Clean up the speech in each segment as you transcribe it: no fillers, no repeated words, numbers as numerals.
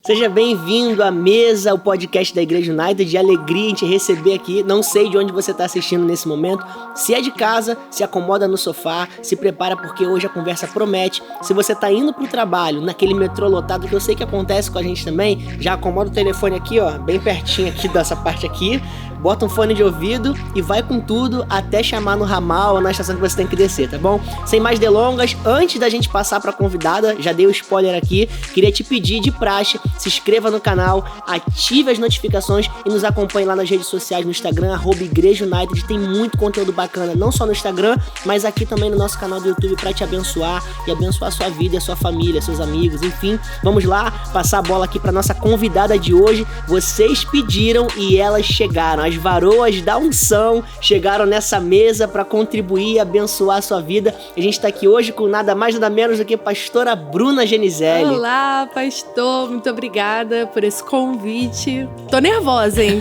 Seja bem-vindo à mesa, o podcast da Igreja United. De alegria em te receber aqui. Não sei de onde você está assistindo nesse momento. Se é de casa, se acomoda no sofá, se prepara porque hoje a conversa promete. Se você está indo pro trabalho, naquele metrô lotado, que eu sei que acontece com a gente também, já acomoda o telefone aqui, ó, bem pertinho aqui dessa parte aqui. Bota um fone de ouvido e vai com tudo até chamar no ramal ou na estação que você tem que descer, tá bom? Sem mais delongas, antes da gente passar pra convidada, já dei o spoiler aqui, queria te pedir de praxe, se inscreva no canal, ative as notificações e nos acompanhe lá nas redes sociais, no Instagram, @Igreja United, tem muito conteúdo bacana, não só no Instagram, mas aqui também no nosso canal do YouTube pra te abençoar e abençoar a sua vida, a sua família, seus amigos, enfim. Vamos lá, passar a bola aqui pra nossa convidada de hoje. Vocês pediram e elas chegaram. As varoas da unção chegaram nessa mesa para contribuir e abençoar a sua vida. A gente está aqui hoje com nada mais, nada menos do que pastora Bruna Genizelli. Olá, pastor. Muito obrigada por esse convite. Tô nervosa, hein?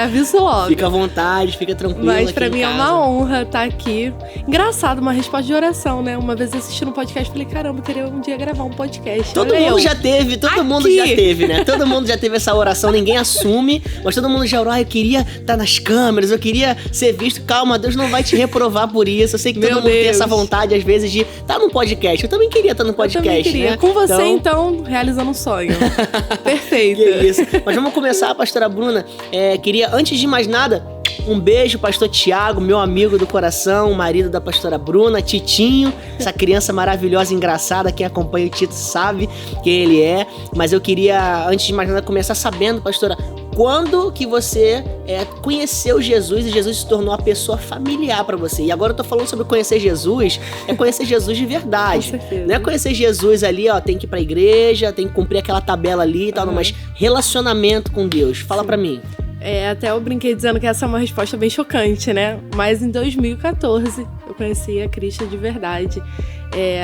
Aviso logo. Fica à vontade, fica tranquila. Mas pra mim é uma honra estar aqui. Engraçado, uma resposta de oração, né? Uma vez assistindo um podcast, falei, caramba, eu queria um dia gravar um podcast. Todo mundo já teve, né? Todo mundo já teve essa oração, ninguém assume, mas todo mundo já orou, eu queria estar nas câmeras, eu queria ser visto. Calma, Deus não vai te reprovar por isso. Eu sei que todo mundo tem essa vontade, às vezes, de estar num podcast. Eu também queria estar no podcast, eu também queria. Né? Com você, então, realizando um sonho. Perfeito. Que isso. Mas vamos começar, pastora Bruna. Queria, antes de mais nada, um beijo, pastor Tiago, meu amigo do coração, marido da pastora Bruna, Titinho, essa criança maravilhosa e engraçada. Quem acompanha o Tito sabe quem ele é. Mas eu queria, antes de mais nada, começar sabendo, pastora, quando que você conheceu Jesus e Jesus se tornou a pessoa familiar pra você? E agora eu tô falando sobre conhecer Jesus, conhecer Jesus de verdade. Com certeza. Não é conhecer Jesus ali, ó, tem que ir pra igreja, tem que cumprir aquela tabela ali e tal, mas relacionamento com Deus. Fala pra mim. Até eu brinquei dizendo que essa é uma resposta bem chocante, né? Mas em 2014 eu conheci a Cristo de verdade,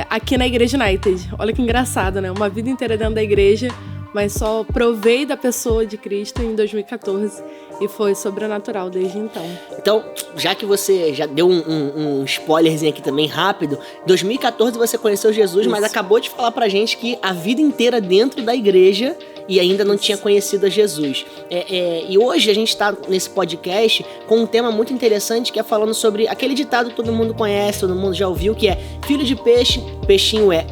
aqui na Igreja United. Olha que engraçado, né? Uma vida inteira dentro da igreja, mas só provei da pessoa de Cristo em 2014 e foi sobrenatural desde então. Então, já que você já deu um spoilerzinho aqui também rápido, em 2014 você conheceu Jesus, mas acabou de falar pra gente que a vida inteira dentro da igreja e ainda não tinha conhecido a Jesus. E hoje a gente está nesse podcast com um tema muito interessante, que é falando sobre aquele ditado que todo mundo conhece, todo mundo já ouviu, que é filho de peixe, peixinho é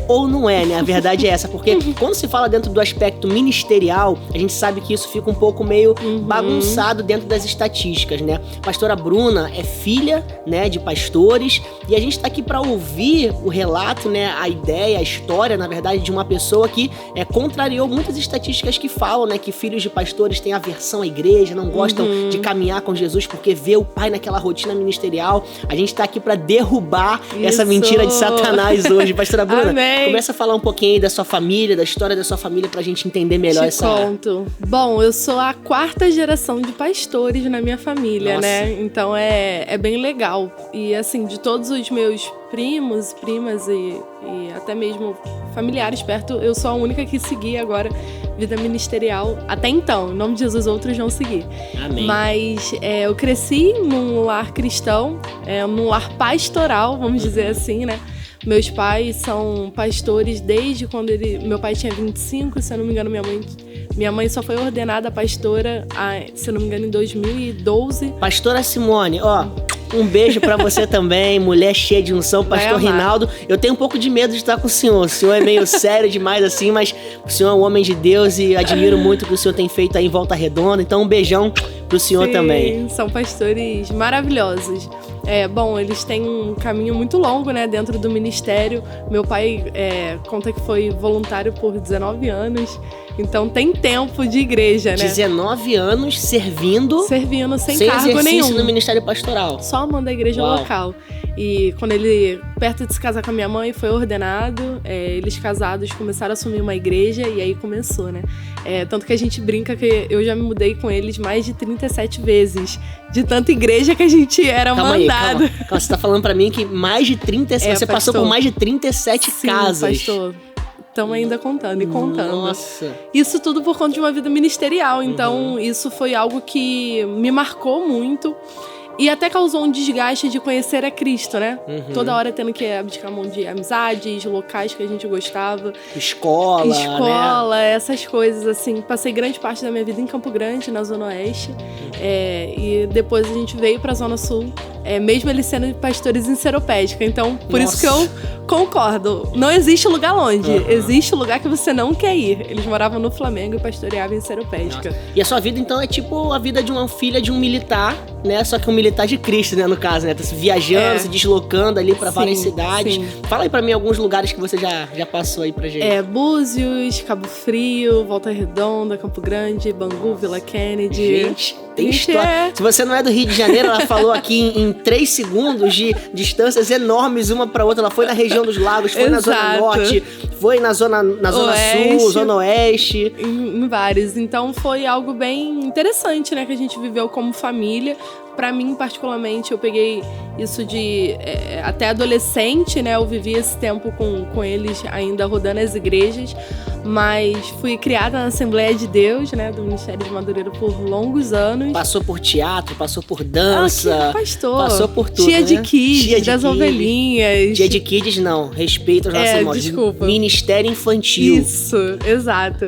ou não é, né? A verdade é essa, porque quando se fala dentro do aspecto ministerial, a gente sabe que isso fica um pouco meio bagunçado dentro das estatísticas, né? Pastora Bruna é filha, né, de pastores, e a gente está aqui para ouvir o relato, né, a ideia, a história, na verdade, de uma pessoa que contrariou muitas estatísticas que falam, né, que filhos de pastores têm aversão à igreja, não gostam de caminhar com Jesus porque vê o pai naquela rotina ministerial. A gente tá aqui pra derrubar essa mentira de Satanás hoje. Pastora Bruna, começa a falar um pouquinho aí da sua família, da história da sua família, pra gente entender melhor essa... Conto. Bom, eu sou a 4ª geração de pastores na minha família, né? Então é bem legal. E assim, de todos os meus primos, primas e até mesmo familiares perto, eu sou a única que segui agora vida ministerial. Até então, em nome de Jesus, outros vão seguir. Amém. Mas eu cresci num lar cristão, num lar pastoral, vamos dizer assim, né? Meus pais são pastores desde quando meu pai tinha 25, se eu não me engano, minha mãe só foi ordenada pastora, se eu não me engano, em 2012. Pastora Simone, ó, um beijo pra você também, mulher cheia de unção, pastor Rinaldo. Eu tenho um pouco de medo de estar com o senhor é meio sério demais assim, mas o senhor é um homem de Deus e admiro muito o que o senhor tem feito aí em Volta Redonda, então um beijão pro senhor também. São pastores maravilhosos. Bom, eles têm um caminho muito longo, né, dentro do ministério. Meu pai conta que foi voluntário por 19 anos, então tem tempo de igreja, né? 19 anos servindo sem cargo exercício nenhum. No ministério pastoral. Só amando a igreja local. E quando ele, perto de se casar com a minha mãe, foi ordenado, eles casados começaram a assumir uma igreja e aí começou, né? Tanto que a gente brinca que eu já me mudei com eles mais de 37 vezes, de tanta igreja que a gente era mandado. Calma, você tá falando pra mim que mais de 37, você passou por mais de 37 casas. Pastor. Estamos ainda contando e contando. Nossa. Isso tudo por conta de uma vida ministerial, então isso foi algo que me marcou muito. E até causou um desgaste de conhecer a Cristo, né? Toda hora tendo que abdicar mão de amizades, locais que a gente gostava. Escola, né? Essas coisas, assim. Passei grande parte da minha vida em Campo Grande, na Zona Oeste. E depois a gente veio pra Zona Sul, mesmo eles sendo pastores em Seropédica. Então, por isso que eu concordo. Não existe lugar longe. Existe lugar que você não quer ir. Eles moravam no Flamengo e pastoreavam em Seropédica. Nossa. E a sua vida, então, é tipo a vida de uma filha de um militar, né? Só que um militar de Cristo, né? No caso, né? Tá viajando, se deslocando ali pra várias cidades. Sim. Fala aí pra mim alguns lugares que você já passou aí pra gente. Búzios, Cabo Frio, Volta Redonda, Campo Grande, Bangu, Vila Kennedy. Gente, tem história. Se você não é do Rio de Janeiro, ela falou aqui em 3 segundos de distâncias enormes uma pra outra. Ela foi na região dos lagos, foi na Zona Norte, foi na Zona Sul, Zona Oeste. Em vários. Então foi algo bem interessante, né? Que a gente viveu como família. Pra mim, particularmente, eu peguei isso de... até adolescente, né? Eu vivi esse tempo com eles ainda rodando as igrejas. Mas fui criada na Assembleia de Deus, né? Do Ministério de Madureira por longos anos. Passou por teatro, passou por dança. Pastor. Passou por tudo, Tia de Kids, das ovelhinhas. Tia de Kids, não. Respeita os nossos irmãos. Desculpa. Ministério Infantil. Isso, exato.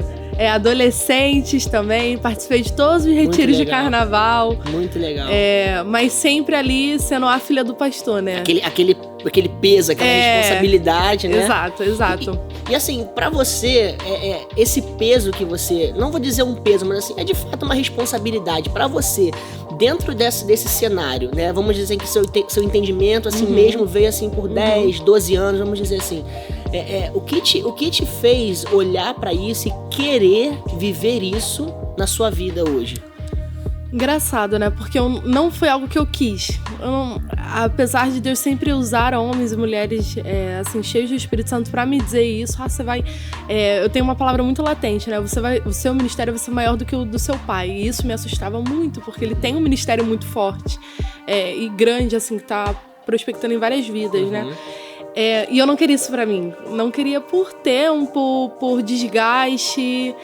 Adolescentes também, participei de todos os retiros de carnaval. Muito legal. Mas sempre ali sendo a filha do pastor, né? Aquele peso, aquela responsabilidade, né? Exato. E assim, pra você, esse peso que você... Não vou dizer um peso, mas assim, é de fato uma responsabilidade pra você. Dentro desse cenário, né? Vamos dizer que seu entendimento, assim mesmo, veio assim por 10, 12 anos, vamos dizer assim. O que te fez olhar pra isso e querer viver isso na sua vida hoje? Engraçado, né? Porque não foi algo que eu quis. Apesar de Deus sempre usar homens e mulheres assim, cheios do Espírito Santo pra me dizer isso, você vai... eu tenho uma palavra muito latente, né? O seu ministério vai ser maior do que o do seu pai. E isso me assustava muito, porque ele tem um ministério muito forte e grande, assim, que tá prospectando em várias vidas, né? E eu não queria isso pra mim. Não queria por tempo, por desgaste.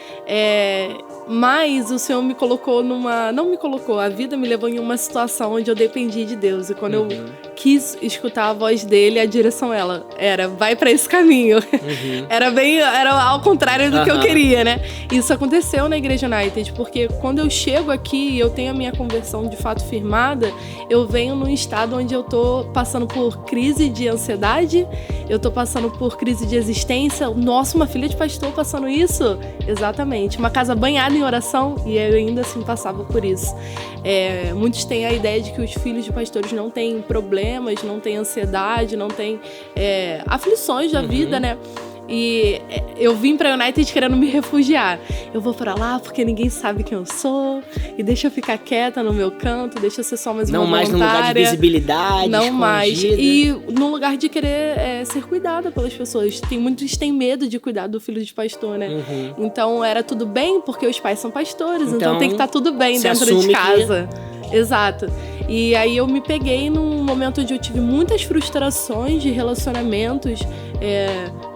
Mas o Senhor me colocou não me colocou, a vida me levou em uma situação onde eu dependi de Deus. E quando eu quis escutar a voz dele, a direção era, vai pra esse caminho. Era ao contrário do que eu queria, né? Isso aconteceu na Igreja United, porque quando eu chego aqui e eu tenho a minha conversão de fato firmada, eu venho num estado onde eu tô passando por crise de ansiedade, eu tô passando por crise de existência. Nossa, uma filha de pastor passando isso? Exatamente. Uma casa banhada em oração, e eu ainda assim passava por isso. Muitos têm a ideia de que os filhos de pastores não têm problemas, não têm ansiedade, não têm aflições da vida, né? E eu vim pra United querendo me refugiar. Eu vou pra lá porque ninguém sabe quem eu sou, e deixa eu ficar quieta no meu canto, deixa eu ser só mais uma voluntária. Não mais num lugar de visibilidade, não escondida. Mais. E no lugar de querer ser cuidada pelas pessoas. Muitos têm medo de cuidar do filho de pastor, né? Então era tudo bem porque os pais são pastores, então tem que estar tudo bem dentro de casa. Exato. E aí eu me peguei num momento onde eu tive muitas frustrações de relacionamentos,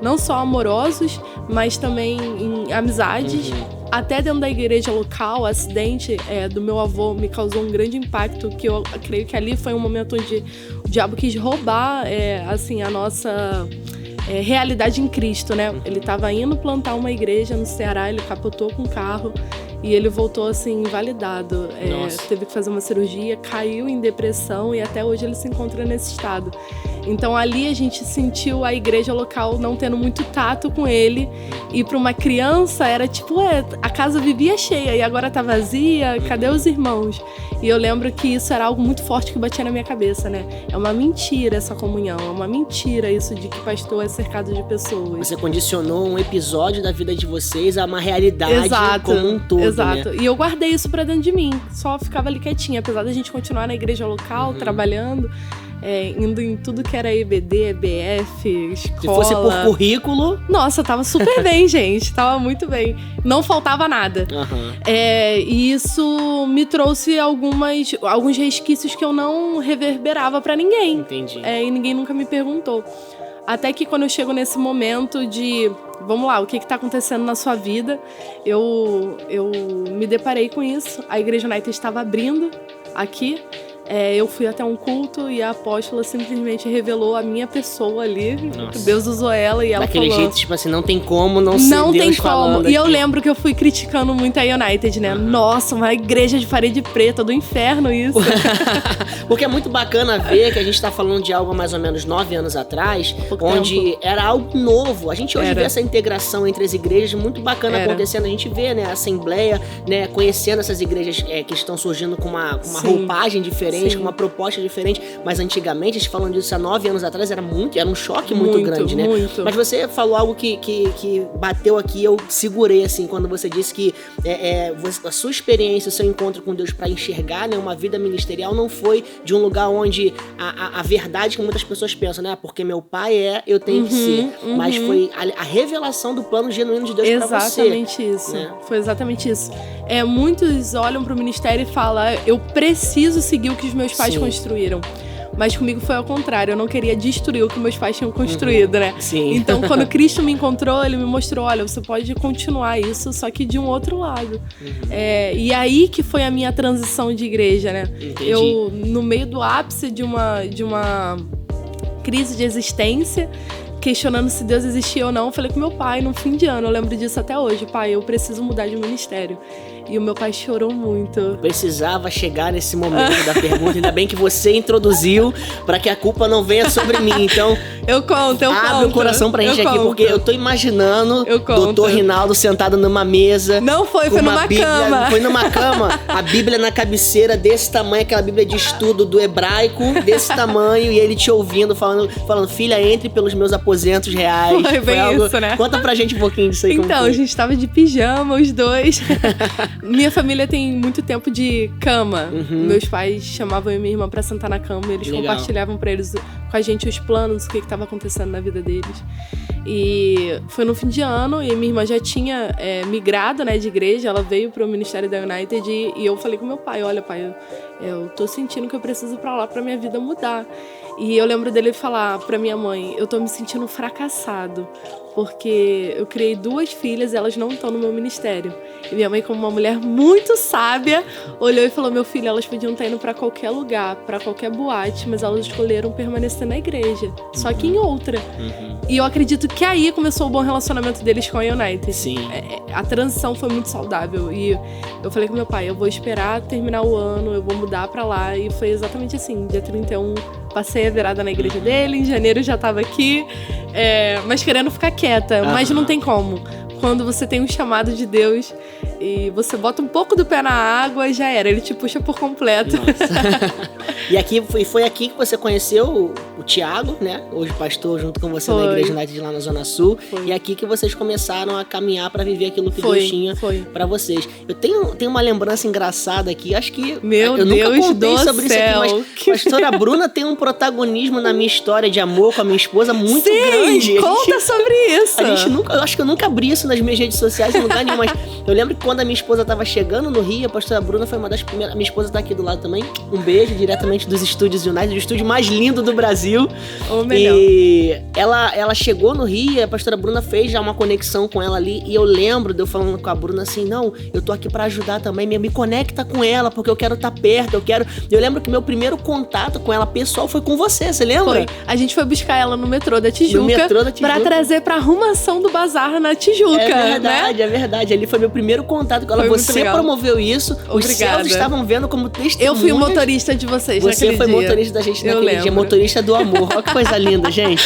não só amorosos, mas também em amizades. Até dentro da igreja local, o acidente do meu avô me causou um grande impacto, que eu creio que ali foi um momento onde o diabo quis roubar assim, a nossa realidade em Cristo, né? Ele estava indo plantar uma igreja no Ceará, ele capotou com o carro e ele voltou assim invalidado. Teve que fazer uma cirurgia, caiu em depressão e até hoje ele se encontra nesse estado. Então ali a gente sentiu a igreja local não tendo muito tato com ele, e para uma criança era tipo, a casa vivia cheia e agora tá vazia, cadê os irmãos? E eu lembro que isso era algo muito forte que batia na minha cabeça, né? É uma mentira essa comunhão, é uma mentira isso de que pastor é cercado de pessoas. Você condicionou um episódio da vida de vocês a uma realidade como um todo, exato. Né? E eu guardei isso pra dentro de mim, só ficava ali quietinha, apesar da gente continuar na igreja local, trabalhando, indo em tudo que era EBD, EBF, escola. Se fosse por currículo... Nossa, tava super bem, gente. Tava muito bem. Não faltava nada. E isso me trouxe alguns resquícios que eu não reverberava pra ninguém. Entendi. E ninguém nunca me perguntou. Até que quando eu chego nesse momento de... Vamos lá, o que tá acontecendo na sua vida? Eu me deparei com isso. A Igreja United estava abrindo aqui. eu fui até um culto e a apóstola simplesmente revelou a minha pessoa ali. Nossa. Deus usou ela e ela Daquele falou... jeito, tipo assim, não tem como não ser Não Deus tem falando como. aqui. E eu lembro que eu fui criticando muito a United, né? Nossa, uma igreja de parede preta, do inferno isso. Porque é muito bacana ver que a gente tá falando de algo há mais ou menos 9 anos atrás, onde era algo novo. A gente hoje vê essa integração entre as igrejas muito bacana acontecendo. A gente vê, né, a Assembleia, né, conhecendo essas igrejas que estão surgindo com uma roupagem diferente, com uma proposta diferente. Mas antigamente, a gente falando disso há 9 anos atrás, era um choque muito grande, né? Muito. Mas você falou algo que bateu aqui, eu segurei, assim, quando você disse que a sua experiência, o seu encontro com Deus para enxergar, né, uma vida ministerial não foi de um lugar onde a verdade que muitas pessoas pensam, né? Porque meu pai eu tenho que ser. Mas foi a revelação do plano genuíno de Deus para você. Exatamente isso. Né? Foi exatamente isso. Muitos olham pro ministério e falam, eu preciso seguir o que os meus pais construíram. Mas comigo foi ao contrário, eu não queria destruir o que meus pais tinham construído, né? Sim. Então, quando Cristo me encontrou, ele me mostrou, olha, você pode continuar isso, só que de um outro lado. E aí que foi a minha transição de igreja, né? Entendi. Eu, no meio do ápice de uma crise de existência, questionando se Deus existia ou não, eu falei com meu pai no fim de ano, eu lembro disso até hoje, pai, eu preciso mudar de ministério. E o meu pai chorou muito. Precisava chegar nesse momento da pergunta, ainda bem que você introduziu para que a culpa não venha sobre mim. Então, eu conto. Abre o coração pra gente aqui, porque eu tô imaginando Doutor Rinaldo sentado numa mesa. Não foi numa Bíblia, cama. Foi numa cama, a Bíblia na cabeceira desse tamanho, aquela Bíblia de estudo do hebraico desse tamanho, e ele te ouvindo, falando, filha, entre pelos meus aposentos reais. Foi bem algo... isso, né? Conta pra gente um pouquinho disso aí. Então, a gente tava de pijama, os dois. Minha família tem muito tempo de cama. Meus pais chamavam eu e minha irmã pra sentar na cama e eles compartilhavam com a gente os planos, o que estava acontecendo na vida deles. E foi no fim de ano e minha irmã já tinha migrado, né, de igreja, ela veio pro ministério da United e eu falei com meu pai, olha pai, eu tô sentindo que eu preciso ir pra lá pra minha vida mudar. E eu lembro dele falar pra minha mãe, eu tô me sentindo fracassado, porque eu criei 2 filhas e elas não estão no meu ministério. E minha mãe, como uma mulher muito sábia, olhou e falou, meu filho, elas podiam estar indo pra qualquer lugar, pra qualquer boate, mas elas escolheram permanecer na igreja, só que em outra. E eu acredito que aí começou o bom relacionamento deles com a United. Sim. A transição foi muito saudável. E eu falei com meu pai, eu vou esperar terminar o ano, eu vou mudar pra lá. E foi exatamente assim, dia 31, passei a virada na igreja dele, em janeiro já tava aqui, mas querendo ficar quieta, mas não tem como. Quando você tem um chamado de Deus e você bota um pouco do pé na água, já era, ele te puxa por completo. E foi aqui que você conheceu o Thiago, né? Hoje pastor junto com você na Igreja United lá na Zona Sul. E aqui que vocês começaram a caminhar pra viver aquilo que Deus tinha pra vocês. Eu tenho uma lembrança engraçada aqui, acho que eu nunca contei sobre isso aqui, mas a pastora Bruna tem um protagonismo na minha história de amor com a minha esposa muito grande. Conta sobre isso. Eu acho que eu nunca abri isso nas minhas redes sociais em lugar nenhum, mas eu lembro que quando a minha esposa tava chegando no Rio, a pastora Bruna foi uma das primeiras. A minha esposa tá aqui do lado também. Um beijo diretamente dos estúdios United, o estúdio mais lindo do Brasil. Ou melhor. E ela chegou no Rio, a pastora Bruna fez já uma conexão com ela ali, e eu lembro de eu falando com a Bruna assim, não, eu tô aqui pra ajudar também, me conecta com ela, porque eu quero estar perto, eu lembro que meu primeiro contato com ela pessoal foi com você lembra? Foi. A gente foi buscar ela no metrô da Tijuca, pra trazer pra arrumação do bazar na Tijuca. É verdade. Ali foi meu primeiro contato com ela. Você promoveu isso. Obrigada. Os céus estavam vendo como testemunhas. Eu fui o motorista de vocês naquele dia. Você foi motorista da gente naquele dia. Motorista do amor. Olha que coisa linda, gente.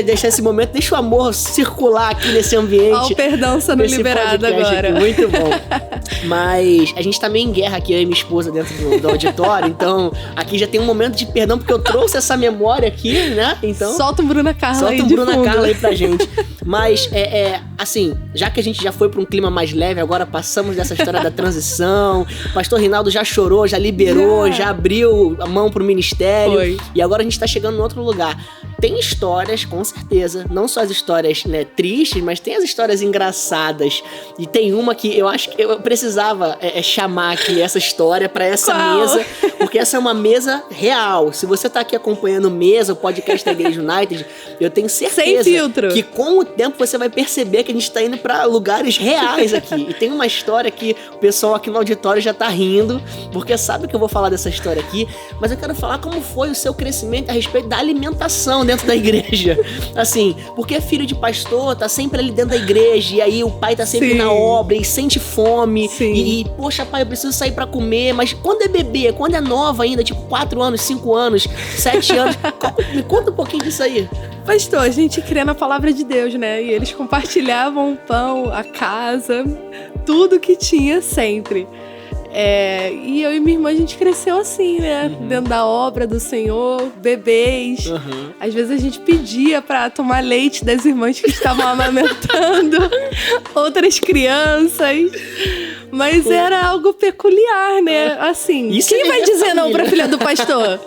Deixa esse momento, deixa o amor circular aqui nesse ambiente. Ó, o perdão sendo liberado agora. Aqui. Muito bom. Mas a gente tá meio em guerra aqui, eu e minha esposa dentro do auditório. Então, aqui já tem um momento de perdão, porque eu trouxe essa memória aqui, né? Então, solta o Bruna Carla aí. Carla aí pra gente. Mas, assim, já que a gente já foi pra um clima mais leve, agora passamos dessa história da transição. O pastor Rinaldo já chorou, já liberou, já abriu a mão pro ministério. E agora a gente tá chegando em outro lugar. tem histórias, com certeza, não só as histórias, né, tristes, mas tem as histórias engraçadas. E tem uma que eu acho que eu precisava chamar aqui essa história pra essa mesa, porque essa é uma mesa real. Se você tá aqui acompanhando mesa, o podcast da Igreja United, eu tenho certeza que com o tempo você vai perceber que a gente tá indo pra lugares reais aqui. E tem uma história que o pessoal aqui no auditório já tá rindo, porque sabe que eu vou falar dessa história aqui, mas eu quero falar como foi o seu crescimento a respeito da alimentação dentro da igreja. Assim, porque é filho de pastor, tá sempre ali dentro da igreja, e aí o pai tá sempre na obra e sente fome, e poxa, pai, eu preciso sair pra comer, mas quando é bebê, quando é nova ainda, tipo 4 anos, 5 anos, 7 anos, me conta um pouquinho disso aí. Pastor, a gente crê na palavra de Deus, né? E eles compartilhavam o pão, a casa, tudo que tinha sempre. E eu e minha irmã, a gente cresceu assim, né? Dentro da obra do Senhor, bebês. Às vezes a gente pedia pra tomar leite das irmãs que estavam amamentando, outras crianças. Mas era algo peculiar, né? Assim, isso quem vai dizer não pra filha do pastor?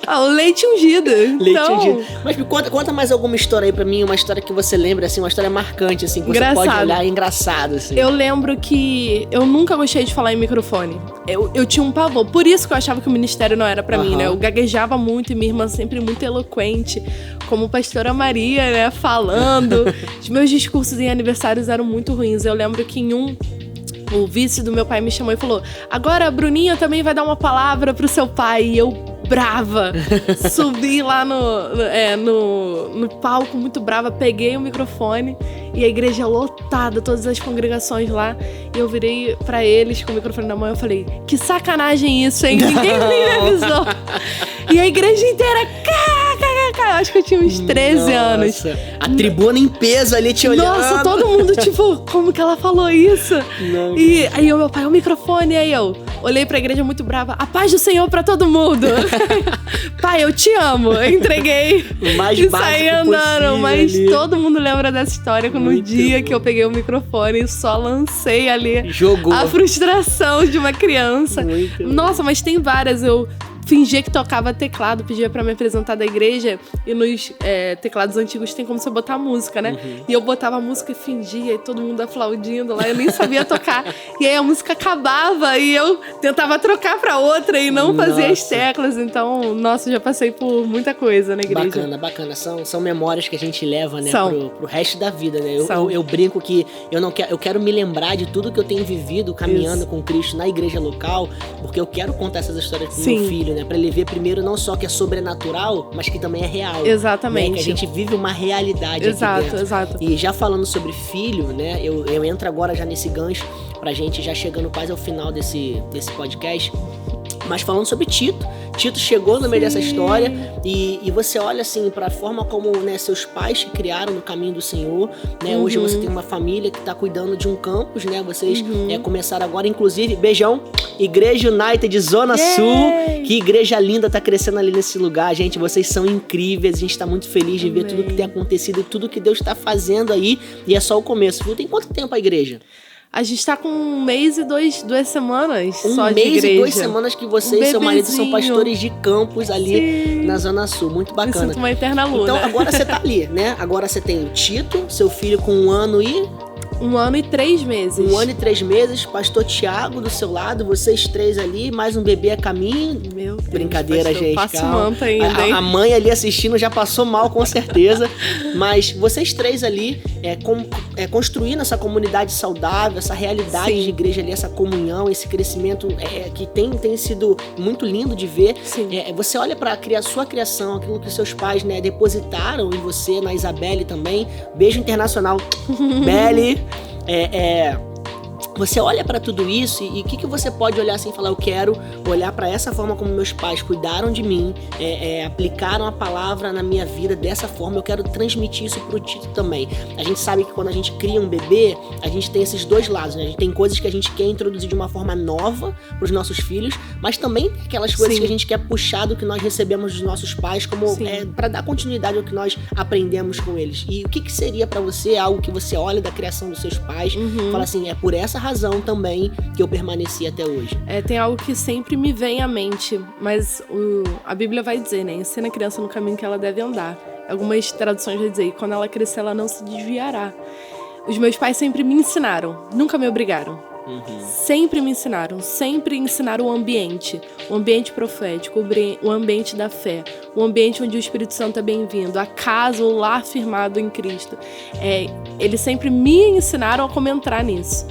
O leite ungido. Ungido. Mas me conta mais alguma história aí pra mim, uma história que você lembra, assim, uma história marcante, assim, que você pode olhar, engraçado, assim. Eu lembro que eu nunca gostei de falar em microfone. Eu tinha um pavor, por isso que eu achava que o ministério não era pra mim, né? Eu gaguejava muito e minha irmã sempre muito eloquente, como pastora Maria, né, falando. Os meus discursos em aniversários eram muito ruins. Eu lembro que o vice do meu pai me chamou e falou: agora a Bruninha também vai dar uma palavra pro seu pai. E eu, brava, subi lá no palco, muito brava, peguei o microfone e a igreja lotada, todas as congregações lá, e eu virei pra eles com o microfone na mão e eu falei: que sacanagem isso, hein? Ninguém me avisou. E a igreja inteira, eu acho que eu tinha uns 13 anos. A tribuna em peso ali te olhando. Nossa, todo mundo, tipo, como que ela falou isso? Não. E aí o meu pai, o microfone, e aí eu olhei pra igreja muito brava: a paz do Senhor pra todo mundo. Pai, eu te amo. Eu entreguei e saí andando. Mas ali, todo mundo lembra dessa história, que no dia que eu peguei o microfone e só lancei ali a frustração de uma criança. Nossa, mas tem várias. Eu fingia que tocava teclado, pedia pra me apresentar da igreja, e nos teclados antigos tem como você botar música, né? E eu botava a música e fingia, e todo mundo aplaudindo lá, eu nem sabia tocar. E aí a música acabava e eu tentava trocar pra outra e não fazia as teclas. Então, nossa, já passei por muita coisa na igreja. Bacana. São memórias que a gente leva, né, pro resto da vida, né? Eu brinco que eu quero me lembrar de tudo que eu tenho vivido caminhando com Cristo na igreja local, porque eu quero contar essas histórias pro meu filho, né? Pra ele ver primeiro não só que é sobrenatural, mas que também é real. Exatamente. Né? Que a gente vive uma realidade aqui dentro. Exato. E já falando sobre filho, né? Eu entro agora já nesse gancho pra gente já chegando quase ao final desse podcast. Mas falando sobre Tito chegou no meio dessa história e você olha assim pra forma como, né, seus pais te criaram no caminho do Senhor, né? Hoje você tem uma família que tá cuidando de um campus, né? Vocês começaram agora, inclusive, beijão, Igreja United Zona Sul, que igreja linda, tá crescendo ali nesse lugar, gente, vocês são incríveis, a gente tá muito feliz de ver tudo que tem acontecido e tudo que Deus tá fazendo aí, e é só o começo, viu? Tem quanto tempo a igreja? A gente tá com 1 mês e 2 semanas só de igreja. 1 mês e 2 semanas que você e seu marido são pastores de campus ali na Zona Sul. Muito bacana. Me sinto uma eterna luna. Então agora você tá ali, né? Agora você tem o Tito, seu filho com 1 ano e... 1 ano e 3 meses. 1 ano e 3 meses, pastor Tiago do seu lado, vocês 3 ali, mais um bebê a caminho. Meu Deus, brincadeira, pastor, gente. Passo manta ainda, hein? A mãe ali assistindo já passou mal, com certeza. Mas vocês 3 ali, construindo essa comunidade saudável, essa realidade de igreja ali, essa comunhão, esse crescimento que tem sido muito lindo de ver. Você olha pra sua criação, aquilo que seus pais, né, depositaram em você, na Isabelle também. Beijo internacional. Belly. Você olha pra tudo isso e o que você pode olhar assim e falar: eu quero olhar pra essa forma como meus pais cuidaram de mim, aplicaram a palavra na minha vida dessa forma, eu quero transmitir isso pro Tito também. A gente sabe que quando a gente cria um bebê, a gente tem esses dois lados, né? A gente tem coisas que a gente quer introduzir de uma forma nova pros nossos filhos, mas também tem aquelas coisas que a gente quer puxar do que nós recebemos dos nossos pais, como pra dar continuidade ao que nós aprendemos com eles. E o que seria pra você algo que você olha da criação dos seus pais, fala assim: é por essa razão também que eu permaneci até hoje? Tem algo que sempre me vem à mente, mas a Bíblia vai dizer, né? Ensina a criança no caminho que ela deve andar. Algumas traduções vão dizer, quando ela crescer, ela não se desviará. Os meus pais sempre me ensinaram, nunca me obrigaram. Sempre me ensinaram, sempre ensinaram o ambiente profético, o ambiente da fé, o ambiente onde o Espírito Santo é bem-vindo, a casa, o lar firmado em Cristo. Eles sempre me ensinaram a como entrar nisso.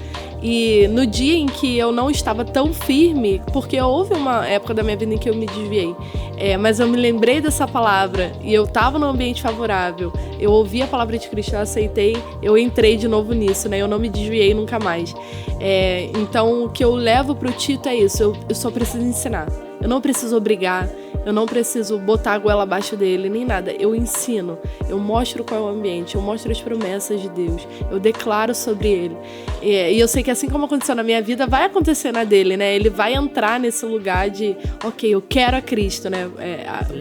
E no dia em que eu não estava tão firme, porque houve uma época da minha vida em que eu me desviei, mas eu me lembrei dessa palavra e eu estava num ambiente favorável, eu ouvi a palavra de Cristo, eu aceitei, eu entrei de novo nisso, né? Eu não me desviei nunca mais. Então o que eu levo pro Tito é isso, eu só preciso ensinar. Eu não preciso obrigar, eu não preciso botar a goela abaixo dele, nem nada. Eu ensino, eu mostro qual é o ambiente, eu mostro as promessas de Deus, eu declaro sobre ele. E eu sei que assim como aconteceu na minha vida, vai acontecer na dele, né? Ele vai entrar nesse lugar de, ok, eu quero a Cristo, né?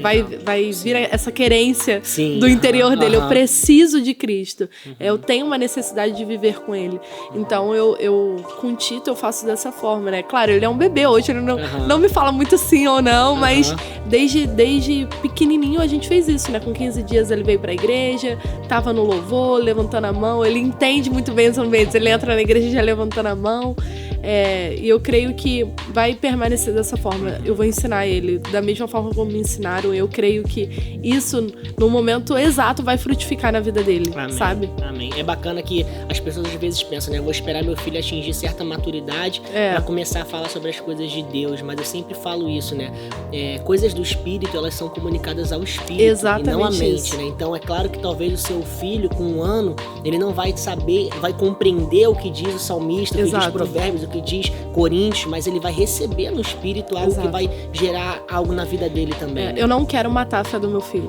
Vai vir essa querência do interior dele, eu preciso de Cristo. Eu tenho uma necessidade de viver com ele. Então, eu com o Tito, eu faço dessa forma, né? Claro, ele é um bebê hoje, ele não me fala muito sim ou não, mas desde pequenininho a gente fez isso, né? Com 15 dias ele veio pra igreja, tava no louvor, levantando a mão, ele entende muito bem os ambientes, ele entra na igreja já levantando a mão, e eu creio que vai permanecer dessa forma. Eu vou ensinar ele da mesma forma como me ensinaram, eu creio que isso no momento exato vai frutificar na vida dele. Amém. Sabe? Amém. É bacana que as pessoas às vezes pensam, né? Eu vou esperar meu filho atingir certa maturidade pra começar a falar sobre as coisas de Deus, mas eu sempre falo isso, né? Coisas do Espírito, elas são comunicadas ao Espírito. Exatamente, e não à mente, isso. Né? Então é claro que talvez o seu filho com 1 ano, ele não vai saber, vai compreender o que diz o salmista, o que diz Provérbios, o que diz Coríntios, mas ele vai receber no Espírito algo que vai gerar algo na vida dele também. Né? Eu não quero matar a fé do meu filho.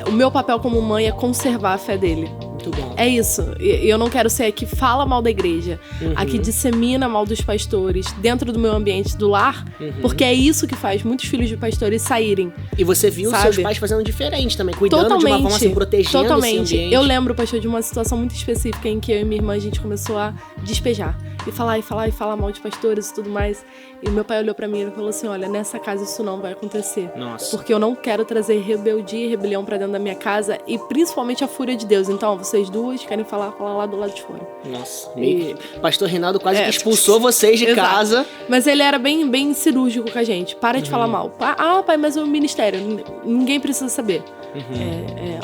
O meu papel como mãe é conservar a fé dele. Muito bom. É isso. Eu não quero ser a que fala mal da igreja, a que dissemina mal dos pastores dentro do meu ambiente do lar, porque é isso que faz muitos filhos de pastores saírem. E você viu seus pais fazendo diferente também, cuidando de uma forma assim, protegendo esse ambiente. Eu lembro, pastor, de uma situação muito específica em que eu e minha irmã, a gente começou a despejar. E falar mal de pastores e tudo mais. E meu pai olhou pra mim e falou assim, olha, nessa casa isso não vai acontecer. Nossa. Porque eu não quero trazer rebeldia e rebelião pra dentro da minha casa e principalmente a fúria de Deus. Então, vocês duas querem falar lá do lado de fora. Nossa. Pastor Rinaldo quase que expulsou vocês de casa. Mas ele era bem cirúrgico com a gente. Para de falar mal. Pai, mas o ministério, ninguém precisa saber.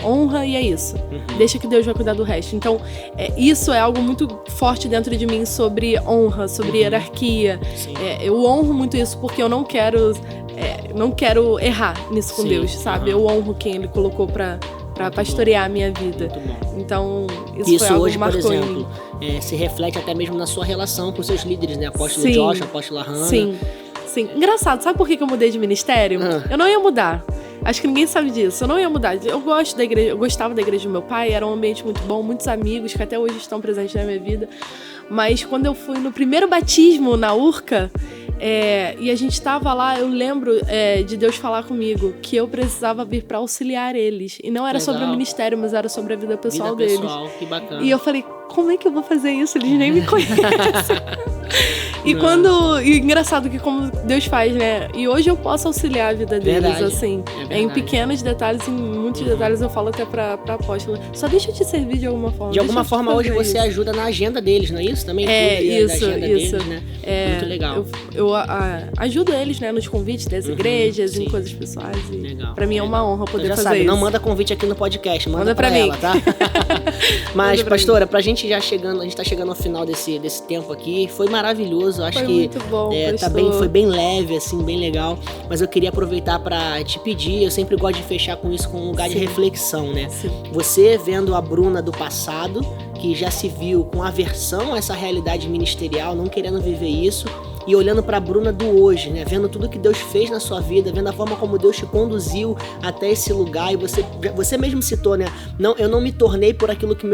Honra e é isso. Deixa que Deus vai cuidar do resto. Então, isso é algo muito forte dentro de mim sobre honra, sobre hierarquia. Eu honro muito isso porque eu não quero errar nisso com Deus, sabe? Eu honro quem Ele colocou pra pastorear a minha vida. Então, isso foi algo hoje, que marcou por exemplo, em mim. Se reflete até mesmo na sua relação com seus líderes, né? Apóstolo Josh, apóstola Hannah. Sim. Engraçado, sabe por que eu mudei de ministério? Eu não ia mudar. Acho que ninguém sabe disso. Eu não ia mudar. Eu gosto da igreja, eu gostava da igreja do meu pai, era um ambiente muito bom, muitos amigos que até hoje estão presentes na minha vida. Mas quando eu fui no primeiro batismo na Urca, e a gente tava lá, eu lembro de Deus falar comigo que eu precisava vir para auxiliar eles. E não era sobre o ministério, mas era sobre a vida pessoal deles. Que bacana. E eu falei, como é que eu vou fazer isso? Eles nem me conhecem. E engraçado que como Deus faz, né? E hoje eu posso auxiliar a vida deles, assim. Em pequenos detalhes, em muitos detalhes eu falo até pra apóstola. Só deixa eu te servir de alguma forma. De alguma forma hoje você ajuda na agenda deles, não é isso? Também isso. Deles, né? Muito legal. Eu ajudo eles, né? Nos convites das igrejas, em coisas pessoais. Legal. Pra mim é uma honra poder fazer isso. Não manda convite aqui no podcast, manda pra ela, tá? Mas, pastora, pra gente já chegando, a gente tá chegando ao final desse tempo aqui. Foi maravilhoso. Acho que muito bom, foi bem leve, assim, bem legal. Mas eu queria aproveitar pra te pedir, eu sempre gosto de fechar com isso, com um lugar de reflexão, né? Sim. Você vendo a Bruna do passado, que já se viu com aversão a essa realidade ministerial, não querendo viver isso, e olhando pra Bruna do hoje, né? Vendo tudo que Deus fez na sua vida, vendo a forma como Deus te conduziu até esse lugar, e você mesmo citou, né? Eu não me tornei por aquilo que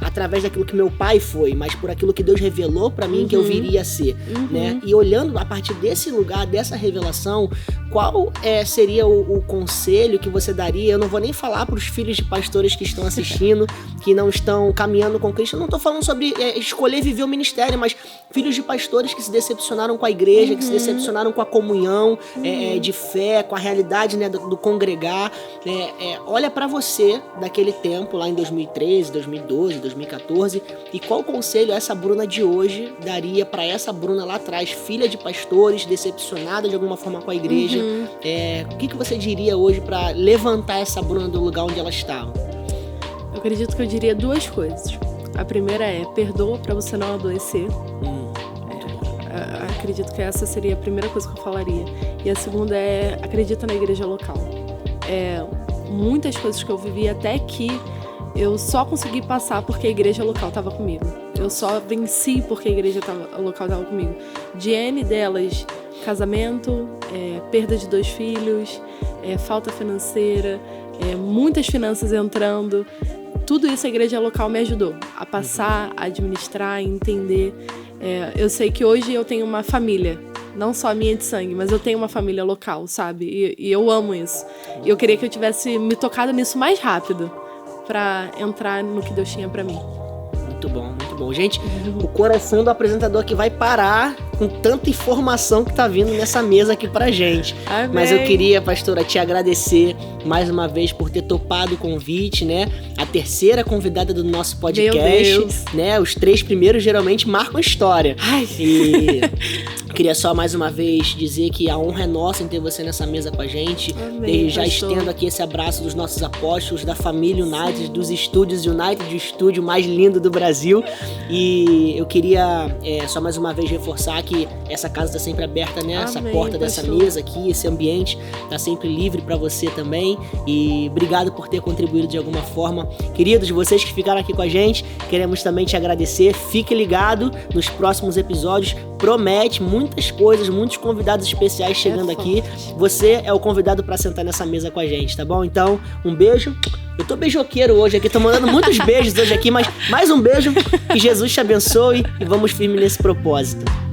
através daquilo que meu pai foi, mas por aquilo que Deus revelou pra mim que eu viria a ser, né? E olhando a partir desse lugar, dessa revelação, qual seria o conselho que você daria? Eu não vou nem falar pros filhos de pastores que estão assistindo, que não estão caminhando com Cristo. Eu não tô falando sobre escolher viver o ministério, mas filhos de pastores que se decepcionaram com a igreja, que se decepcionaram com a comunhão de fé, com a realidade, né, do congregar. Olha para você daquele tempo, lá em 2013, 2012, 2014, e qual conselho essa Bruna de hoje daria para essa Bruna lá atrás, filha de pastores, decepcionada de alguma forma com a igreja? O que você diria hoje para levantar essa Bruna do lugar onde ela estava? Eu acredito que eu diria duas coisas. A primeira é, perdoa para você não adoecer. Acredito que essa seria a primeira coisa que eu falaria. E a segunda é, acredita na igreja local. Muitas coisas que eu vivi até aqui, eu só consegui passar porque a igreja local estava comigo. Eu só venci porque a igreja local estava comigo. De N delas, casamento, perda de 2 filhos, falta financeira, muitas finanças entrando. Tudo isso a igreja local me ajudou a passar, a administrar, a entender. Eu sei que hoje eu tenho uma família, não só a minha de sangue, mas eu tenho uma família local, sabe? E eu amo isso. E eu queria que eu tivesse me tocado nisso mais rápido para entrar no que Deus tinha para mim. Muito bom, muito bom. Gente, o coração do apresentador aqui vai parar com tanta informação que tá vindo nessa mesa aqui pra gente. Amém. Mas eu queria, pastora, te agradecer mais uma vez por ter topado o convite, né? A terceira convidada do nosso podcast, né? Os 3 primeiros geralmente marcam história. Ai. E queria só mais uma vez dizer que a honra é nossa em ter você nessa mesa com a gente. Amém, Desde já pastor. estendo aqui esse abraço dos nossos apóstolos, da família United, sim, dos estúdios United, o estúdio mais lindo do Brasil. E eu queria só mais uma vez reforçar que essa casa está sempre aberta, né? Amém, essa porta dessa pastor. mesa aqui, esse ambiente está sempre livre para você também. E obrigado por ter contribuído de alguma forma. Queridos, vocês que ficaram aqui com a gente, queremos também te agradecer. Fique ligado nos próximos episódios. Promete muitas coisas, muitos convidados especiais chegando aqui. Você é o convidado para sentar nessa mesa com a gente, tá bom? Então, um beijo. Eu tô beijoqueiro hoje aqui, tô mandando muitos beijos hoje aqui, mas mais um beijo. Que Jesus te abençoe e vamos firme nesse propósito.